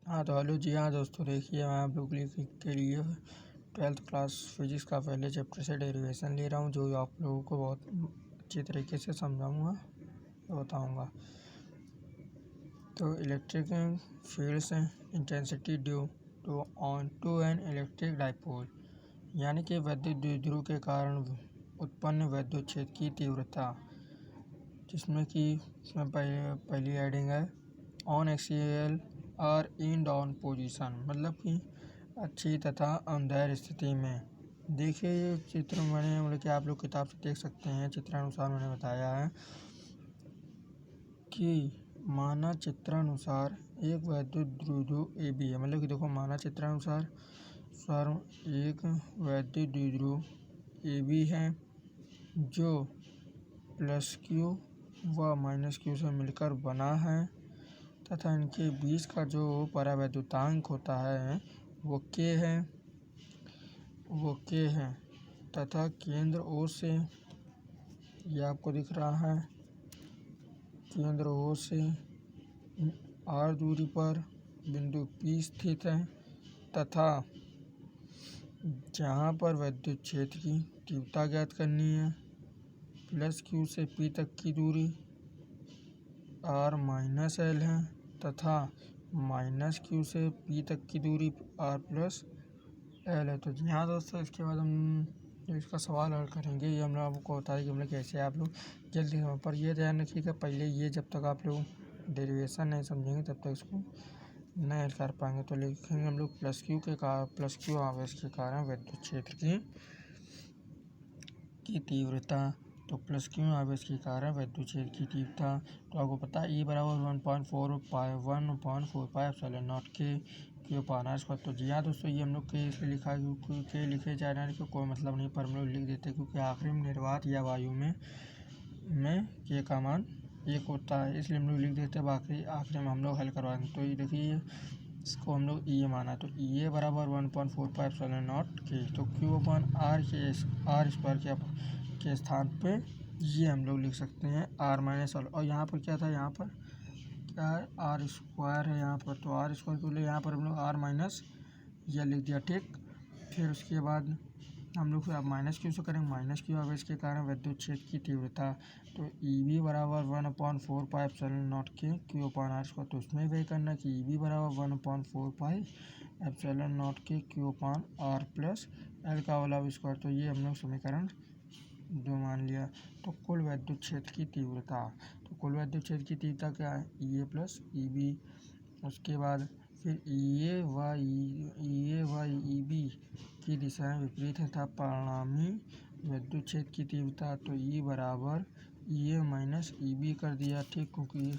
हाँ तो हेलो जी। हाँ दोस्तों, देखिए मैं आप लोग के लिए 12th क्लास फिजिक्स का पहले चैप्टर से डेरिवेशन ले रहा हूँ, जो आप लोगों को बहुत अच्छी तरीके से समझाऊंगा और बताऊंगा। तो electric fields intensity due to an electric dipole, यानी कि विद्युत द्विध्रुव के कारण उत्पन्न विद्युत क्षेत्र की तीव्रता, जिसमें कि इसमें पहली हेडिंग है ऑन एक्सियल और इन डाउन पोजीशन, मतलब कि अच्छी तथा अंधेर स्थिति में। देखिए ये चित्र मैंने मतलब कि आप लोग किताब से देख सकते हैं। चित्रानुसार मैंने बताया है कि माना चित्रानुसार एक विद्युत द्विध्रुव ए बी है, मतलब कि देखो माना चित्रानुसार एक विद्युत द्विध्रुव ए बी है जो प्लस क्यू व माइनस क्यू से मिलकर बना है तथा इनके बीच का जो परावैद्युतांक होता है वो के है तथा केंद्र ओ से, ये आपको दिख रहा है, केंद्र ओ से आर दूरी पर बिंदु पी स्थित है तथा जहाँ पर विद्युत क्षेत्र की तीव्रता ज्ञात करनी है, प्लस क्यू से पी तक की दूरी आर माइनस एल है तथा माइनस क्यू से पी तक की दूरी आर प्लस एल है। तो जी हाँ दोस्तों, इसके बाद हम जो इसका सवाल हल करेंगे, ये हम लोग आपको बताया कि मतलब कैसे आप लोग जल्दी समय पर ये ध्यान रखिएगा, पहले ये जब तक आप लोग डेरिवेशन नहीं समझेंगे तब तक इसको नहीं हल कर पाएंगे। तो लिखेंगे हम लोग प्लस क्यू आवेश के कारण विद्युत क्षेत्र की तीव्रता। तो प्लस क्यू आवेश के कारण विद्युत क्षेत्र की तीव्रता, तो आपको पता है E बराबर 1.45 एप्सिलॉन नॉट के क्यू अपान आर स्क्वायर। तो जी हाँ दोस्तों, ये हम लोग के इसलिए लिखा के लिखे जा रहे हैं कि कोई मतलब नहीं, पर हम लोग लिख देते हैं क्योंकि आखिरी में निर्वात या वायु में के का मान 1 होता है, इसलिए हम लोग लिख देते हैं। आखिरी में हम लोग हल करवाएंगे। तो ये देखिए इसको हम लोग E माना, तो E बराबर 1.45 एप्सिलॉन नॉट के, तो क्यू अपान आर स्क्वायर के स्थान पे ये हम लोग लिख सकते हैं आर माइनस एल। और यहाँ पर क्या था, यहाँ पर क्या है, आर स्क्वायर है यहाँ पर, तो आर स्क्वायर के लिए यहाँ पर हम लोग आर माइनस ये लिख दिया, ठीक। फिर उसके बाद हम लोग फिर अब माइनस क्यू से करेंगे, माइनस क्यू आवेश के कारण विद्युत क्षेत्र की तीव्रता, तो ई बी बराबर 1/4 एप्सिलॉन नॉट के क्यू अपान आर स्क्वायर। तो उसमें वही करना कि ई बी बराबर 1/4 एप्सिलॉन नॉट के q upon r plus L का होल स्क्वायर। तो ये हम लोग समीकरण 2 मान लिया। तो कुल विद्युत क्षेत्र की तीव्रता, तो कुल विद्युत क्षेत्र की तीव्रता क्या है, ई ए प्लस ई बी। उसके बाद फिर ई ए व ई बी की दिशाएं विपरीत है तथा परिणामी विद्युत क्षेत्र की तीव्रता, तो ई बराबर ई ए माइनस ई बी कर दिया, ठीक। क्योंकि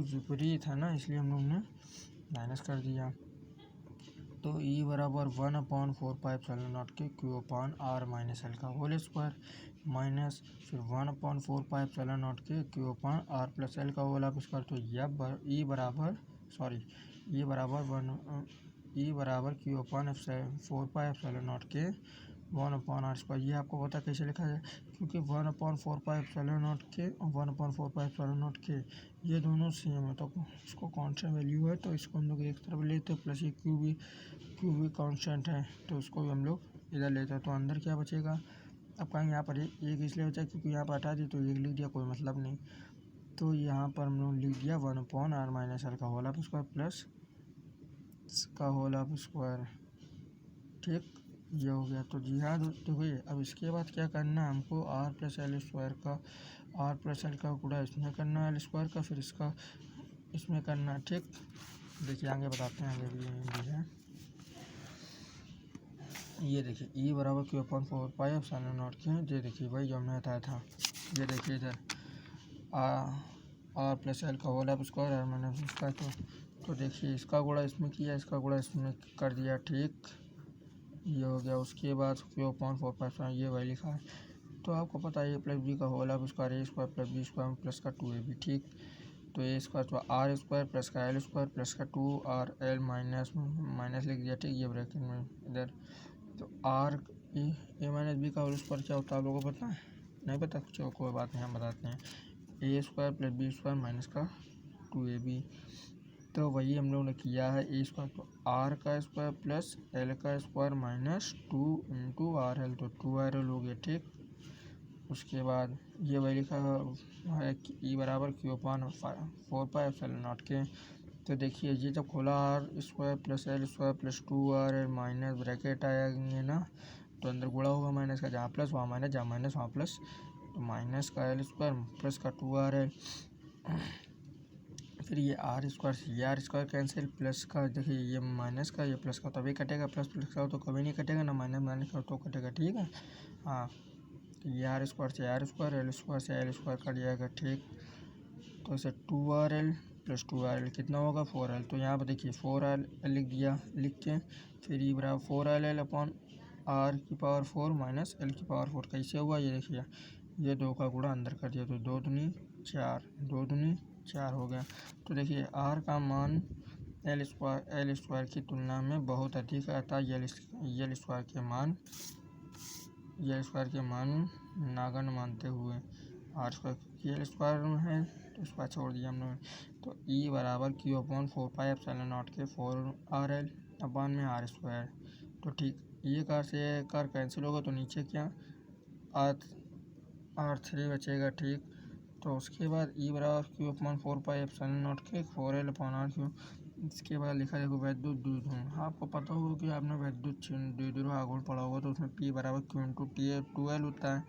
विपरीत है ना, इसलिए हम लोग ने माइनस कर दिया। तो E बराबर 1/4 एप्सिलॉन नॉट के q upon r minus l का होल स्क्वायर माइनस फिर 1/4 एप्सिलॉन नॉट के q upon r plus L का होल स्क्वायर। तो E बराबर क्यू अपान 4 एप्सिलॉन नॉट के 1/r स्क्वायर। ये आपको पता कैसे लिखा जाए, क्योंकि 1/4 एप्सिलॉन नॉट के और 1/4 एप्सिलॉन नॉट के ये दोनों सेम है, तो इसको कांस्टेंट वैल्यू है तो इसको हम लोग एक तरफ लेते हैं, प्लस ये क्यू भी कांस्टेंट है तो इसको भी हम लोग इधर लेते हैं। तो अंदर क्या बचेगा, अब कहेंगे यहाँ पर एक इसलिए बचा क्योंकि यहाँ पर हटा दी तो एक लिख दिया, कोई मतलब नहीं। तो यहाँ पर हम लोग लिख दिया 1/r माइनस एल का होल स्क्वायर प्लस इसका होल स्क्वायर, ठीक। ये हो गया। तो जी हाँ देखिए, अब इसके बाद क्या करना है हमको, आर प्लस एल का गुणा इसमें करना है एल स्क्वायर का, फिर इसका इसमें करना है, ठीक। देखिए आगे बताते हैं, आगे भी है। ये देखिए E बराबर क्यू अपान 4 एप्सिलॉन नॉट के, ये देखिए भाई जो हमने बताया था, ये देखिए इधर आर प्लस एल का होल स्क्वायर है, मैंने इसका तो देखिए इसका गुणा इसमें किया, इसका गुणा इसमें कर दिया, ठीक। ये हो गया। उसके बाद क्यू अपान 4 ये वही लिखा है। तो आपको पता है ए प्लस बी का whole square A square plus B square plus का 2ab, ठीक। तो ए स्क्वायर तो आर स्क्वायर प्लस का एल स्क्वायर प्लस का 2rl माइनस लिख दिया, ठीक। ये ब्रैकेट में इधर, तो आर ए माइनस बी का होल स्क्वायर क्या होता है आप लोगों को पता है, नहीं पता, चलो कोई बात नहीं, हम बताते हैं। A square plus B square minus का 2ab तो वही हम लोग ने किया है ए स्क्वायर, तो आर का स्क्वायर प्लस एल का square minus 2 into R L, तो 2RL हो गया, ठीक। उसके बाद ये वही लिखा है कि ई बराबर क्यू अपान 4πε0 के। तो देखिए ये जब खोला r square plus l square plus 2RL minus bracket आएंगे ना, तो अंदर गुणा होगा माइनस का, जहाँ प्लस वहाँ माइनस, जहाँ माइनस वहाँ प्लस, तो माइनस का एल स्क्वायर प्लस का 2RL, फिर ये आर स्क्वायर से ये आर स्क्वायर कैंसिल, प्लस का देखिए ये माइनस का ये प्लस का तभी कटेगा, प्लस प्लस का हो तो कभी नहीं कटेगा ना, माइनस माइनस का तो कटेगा, ठीक है। हाँ, तो ये आर स्क्वायर से आर स्क्वायर, एल स्क्वायर से एल स्क्वायर कट जाएगा, ठीक। तो इसे 2RL प्लस 2RL कितना होगा 4L, तो यहाँ पर देखिए 4L लिख दिया, लिख के फिर ये बराबर 4LL अपॉन आर की पावर 4 माइनस एल की पावर 4, कैसे हुआ ये देखिए, ये 2 का गुणा अंदर कर दिया तो 2 दूनी 4, 2 दूनी 4 हो गया। तो देखिए आर का मान एल स्क्वायर की तुलना में बहुत अधिक आता है, एल स्क्वायर के मान नागन मानते हुए आर स्क्वायर एल स्क्वायर है, तो इसका छोड़ दिया हम लोग। तो ई बराबर क्यू अपॉन 4πε0 के 4RL अपॉन में आर स्क्वायर, तो ठीक, ये कार से कार कैंसिल होगा तो नीचे क्या R3 बचेगा, ठीक। तो उसके बाद ई बराबर क्यू अपॉन 4πε0 के 4L अपॉन आर क्यू। इसके बाद लिखा देखो वैद्युत द्विध्रुव, आपको पता होगा कि आपने वैद्युत द्विध्रुव आघूर्ण पढ़ा होगा, तो उसमें P बराबर Q इंटू T2L होता है,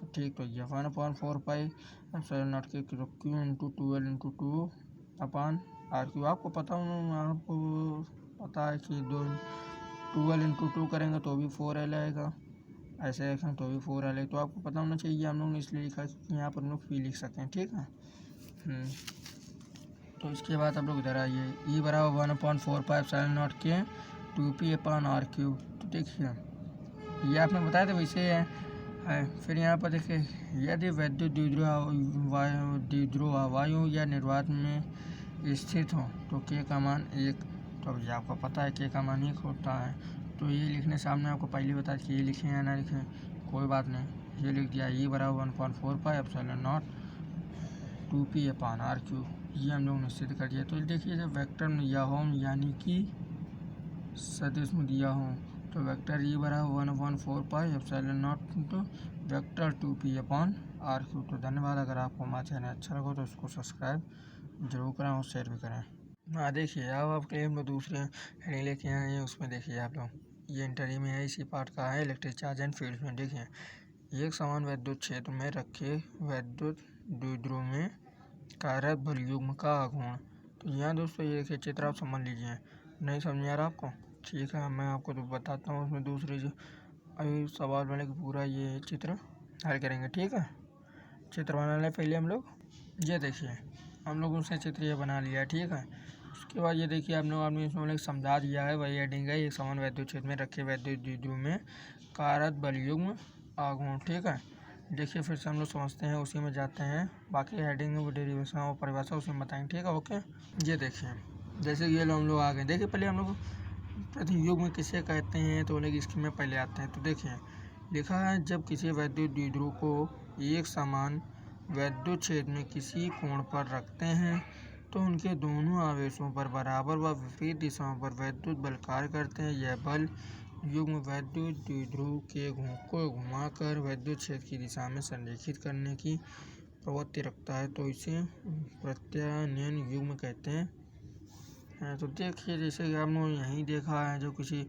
तो ठीक। तो ये 1 अपॉन 4πε0 के Q into 2L into 2 upon r q, आपको पता है कि 2L इंटू 2 करेंगे तो भी 4L आएगा, ऐसे रखें तो भी 4L है, तो आपको पता होना चाहिए, हम लोग ने इसलिए लिखा है कि यहाँ पर हम लोग P लिख सकें, ठीक है। तो इसके बाद आप लोग इधर आइए, ई बराबर 1 अपॉन 4πε0 के 2P अपॉन आर क्यू, तो देखिए ये आपने बताया था वैसे है। फिर यहाँ पर देखिए यदि वैद्युत द्विध्रुव वायु या निर्वात में स्थित हो तो के का मान 1, तो अब ये आपको पता है के का मान 1 होता है, तो ये लिखने सामने आपको पहले बता कि ये लिखें या ना लिखें कोई बात नहीं, ये लिख दिया ई बराबर 1/4πε0 2P अपॉन आर क्यू, ये हम लोग ने सिद्ध कर दिया। तो देखिए जब वेक्टर में दिया हो यानी कि सदिश में दिया हो, तो वेक्टर ई बराबर 1/4πε0 तो vector 2P upon r Q. तो धन्यवाद, अगर आपको हमारा चैनल अच्छा लगा तो उसको सब्सक्राइब जरूर करें और शेयर भी करें। हाँ देखिए अब आपके लिए हम लोग दूसरे हेडिंग लेके आए हैं, उसमें देखिए आप लोग ये इंटरव्यू में है, इसी पार्ट का है इलेक्ट्रिक चार्ज एंड फील्ड में। देखिए एक समान वैद्युत क्षेत्र में रखे वैद्युत द्विध्रुव में कार्यरत बल युग्म का आघूर्ण, तो यहाँ दोस्तों ये देखिए चित्र आप समझ लीजिए, नहीं समझ आ रहा आपको, ठीक है मैं आपको तो बताता हूँ, उसमें दूसरे जो अभी सवाल बने कि पूरा ये चित्र हल करेंगे, ठीक है। चित्र बनाने पहले हम लोग ये देखिए हम लोग उसने चित्र ये बना लिया, ठीक है। उसके बाद ये देखिए आपने इसमें समझा दिया है, वही हेडिंग है, एक समान वैद्युत क्षेत्र में रखे वैद्युत द्विध्रुव में कार्यरत बल युग्म आघूर्ण, ठीक है। देखिए फिर से हम लोग समझते हैं, उसी में जाते हैं, बाकी हेडिंग में डेरिवेशन और परिभाषा उसी में बताएंगे, ठीक है, ओके। ये देखिए जैसे ये हम लोग आ गए, देखिए पहले हम लोग प्रतियुग्म किसे कहते हैं, तो उन्हें इसके में पहले आते हैं। तो देखिए लिखा है जब किसी वैद्युत द्विध्रुव को एक समान वैद्युत क्षेत्र में किसी कोण पर रखते हैं तो उनके दोनों आवेशों पर बराबर व विपरीत दिशाओं पर वैद्युत बल कार्य करते हैं। यह बल युग्म वैद्युत द्विध्रुव के को घुमाकर वैद्युत क्षेत्र की दिशा में संरेखित करने की प्रवृत्ति रखता है, तो इसे प्रत्यानयन युग्म कहते हैं। तो देखिए जैसे कि आपने यहीं देखा है, जो किसी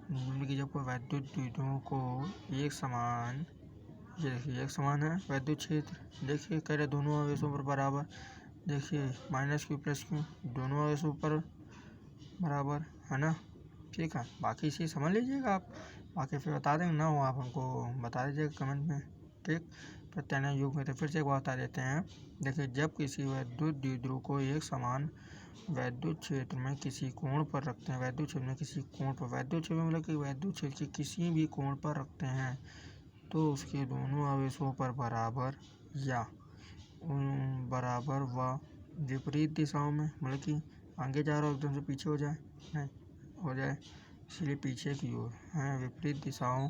जब कोई वैद्युत द्विध्रुव को एक समान, ये देखिए एक समान है वैद्युत क्षेत्र, देखिए कह रहे दोनों आवेशों पर बराबर, देखिए माइनस क्यू प्लस क्यू दोनों आवेशों पर बराबर है ना, ठीक है। बाकी चीज़ समझ लीजिएगा आप, बाकी फिर बता देंगे ना, वो आप हमको बता दीजिएगा कमेंट में, ठीक। प्रत्यानयन युग्म में तो फिर से एक बार बता देते हैं, देखिए जब किसी वैद्युत द्विध्रुव को एक समान वैद्युत क्षेत्र में किसी कोण पर रखते हैं, वैद्युत क्षेत्र में किसी कोण पर, वैद्युत क्षेत्र में मतलब कि वैद्युत क्षेत्र के किसी भी कोण पर रखते हैं तो उसके दोनों आवेशों पर बराबर या बराबर व विपरीत दिशाओं में, मतलब कि आगे जा रहा हो एकदम से पीछे हो जाए, नहीं हो जाए इसलिए पीछे की ओर हैं, विपरीत दिशाओं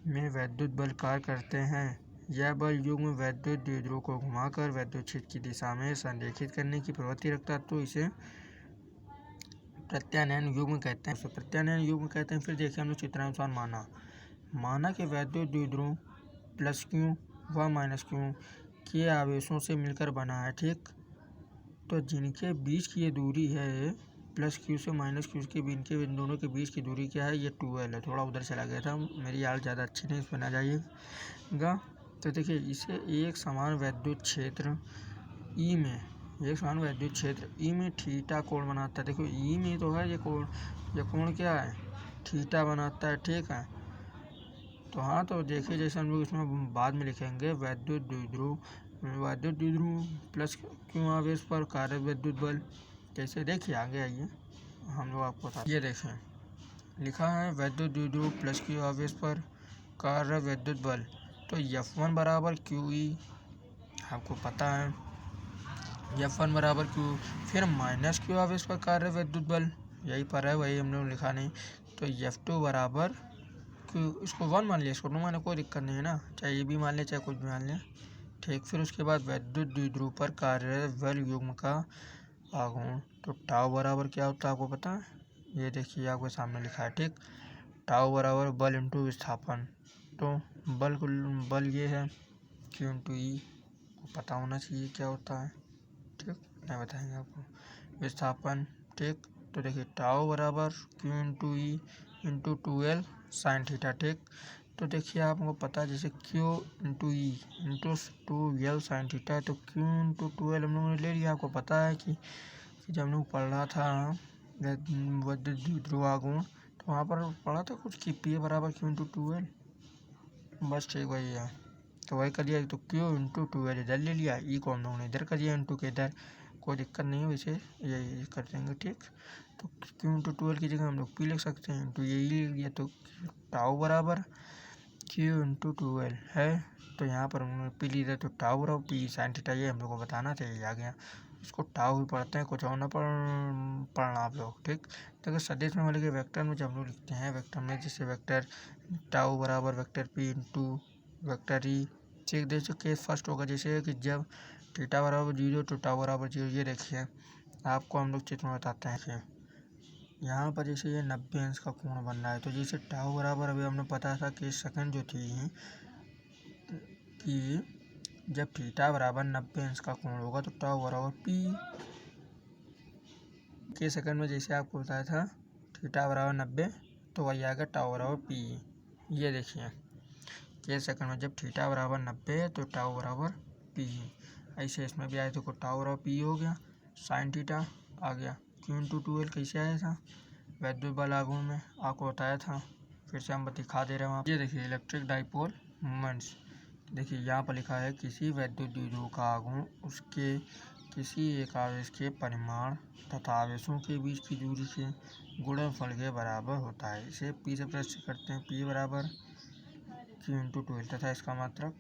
में वैद्युत बल कार्य करते हैं। यह बल युग्म वैद्युत द्विध्रुव को घुमाकर वैद्युत क्षेत्र की दिशा में संरेखित करने की प्रवृत्ति रखता है, तो इसे प्रत्यानयन युग्म कहते हैं। प्रत्यानयन युग्म कहते हैं। फिर देखिए हम लोग चित्रानुसार माना कि वैद्युत द्विध्रुव प्लस क्यू व माइनस क्यू के आवेशों से मिलकर बना है। ठीक, तो जिनके बीच की ये दूरी है प्लस क्यू से माइनस क्यू के इनके दोनों के बीच की दूरी क्या है, ये 2L है। थोड़ा उधर चला गया था, मेरी याद ज़्यादा अच्छी नहीं, इस पर ना जाइएगा। तो देखिए इसे एक समान वैद्युत क्षेत्र ई में थीटा कोण बनाता है। देखो ई में तो है ये कोण क्या है, थीटा बनाता है। ठीक है, तो हाँ, तो देखिए जैसे हम लोग इसमें बाद में लिखेंगे वैद्युत द्विध्रुव प्लस क्यू आवेश पर कार्य विद्युत बल। कैसे, देखिए आगे आइए हम लोग आपको बता। ये देखें लिखा है वैद्युत द्विध्रुव प्लस क्यू आवेश पर कार्य विद्युत बल। तो F1 बराबर QE आपको पता है, F1 बराबर क्यू, फिर माइनस क्यू आवेश पर कार्य विद्युत बल यही पर है, वही हम लोग लिखा नहीं। तो F2 बराबर क्यू, इसको 1 मान लिया, इसको 2 माने कोई दिक्कत नहीं है ना, चाहे ये भी मान ले चाहे कुछ भी मान ले। ठीक, फिर उसके बाद वैद्युत द्विध्रुव पर कार्य बल युग्म का आघूर्ण। तो टाउ बराबर क्या होता है आपको पता है, ये देखिए आपके सामने लिखा है। ठीक, टाउ बराबर बल इंटू विस्थापन। तो बल ये है क्यू इंटू ई, पता होना चाहिए क्या होता है। ठीक, मैं बताएंगे आपको। विस्थापन, ठीक, तो देखिए टाउ बराबर Q into E into 2L sine theta. ठीक, तो देखिए आपको पता है जैसे Q into E into 2L sine theta है, तो क्यू इंटू 2L हम लोगों ने ले लिया। आपको पता है कि जब हम लोग पढ़ रहा था वैद्युत द्विध्रुव आघूर्ण, तो वहाँ पर पढ़ा था कुछ कि P बराबर क्यू इंटू 2L, बस ठीक वही है, तो वही कर दिया। तो क्यू इंटू 2L इधर ले लिया, ई को हम लोगों ने इधर कर दिया इंटू के इधर, कोई दिक्कत नहीं है, वैसे यही कर देंगे। ठीक, तो क्यू इंटू 2L की जगह हम लोग P लिख सकते हैं, इंटू यही लिख दिया। तो टाउ बराबर क्यू इंटू 2L है, तो यहाँ पर हमने P लिया, तो टाउ बराबर P साइन थीटा, ये हम लोग को बताना था, ये आ गया। इसको टाउ भी पढ़ते हैं, कुछ और ना पढ़ना आप लोग। ठीक, देखो सदिश में वाले के वेक्टर में जब हम लोग लिखते हैं, वेक्टर में जैसे वेक्टर टाउ बराबर vector P into vector E. ठीक, देखो केस फर्स्ट होगा जैसे कि जब थीटा बराबर 0 तो टाउ बराबर 0। ये देखिए आपको हम लोग चित्र में बताते हैं, यहाँ पर जैसे ये 90 अंश का कोण बन रहा है, तो जैसे टाउ बराबर अभी हमने पता था कि सेकंड जो थी कि जब थीटा बराबर 90 अंश का कोण होगा तो टाउ बराबर P के सेकंड में जैसे आपको बताया था थीटा बराबर 90, तो वही आएगा टाउ बराबर P। ये देखिए के सेकंड में जब थीटा बराबर 90 है तो टाउ बराबर P। ऐसे इसमें भी आया, तो टाउ बराबर P हो गया, साइन थीटा आ गया। क्यू इंटू 2L कैसे आया था, वैद्युत बल आघूर्ण में आपको बताया था, फिर से हम दिखा दे रहे हैं। ये देखिए इलेक्ट्रिक डाइपोल मोमेंट्स, देखिए यहाँ पर लिखा है किसी वैद्युत द्विध्रुव का आघूर्ण उसके किसी एक आवेश के परिमाण तथा आवेशों के बीच की दूरी के गुणनफल के बराबर होता है। इसे P से प्रश्न करते हैं, P बराबर क्यू इंटू 2L तथा इसका मात्रक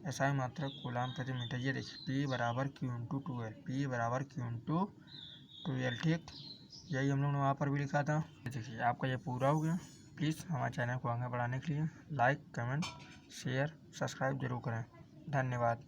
SI मात्रक कूलाम प्रति मीटर। ये देखिए P बराबर क्यू इंटू 2L, P बराबर क्यू इंटू 2L। ठीक, यही हम लोगों ने वहाँ पर भी लिखा था। देखिए आपका ये पूरा हो गया। प्लीज़ हमारे चैनल को आगे बढ़ाने के लिए लाइक, कमेंट, शेयर, सब्सक्राइब जरूर करें। धन्यवाद।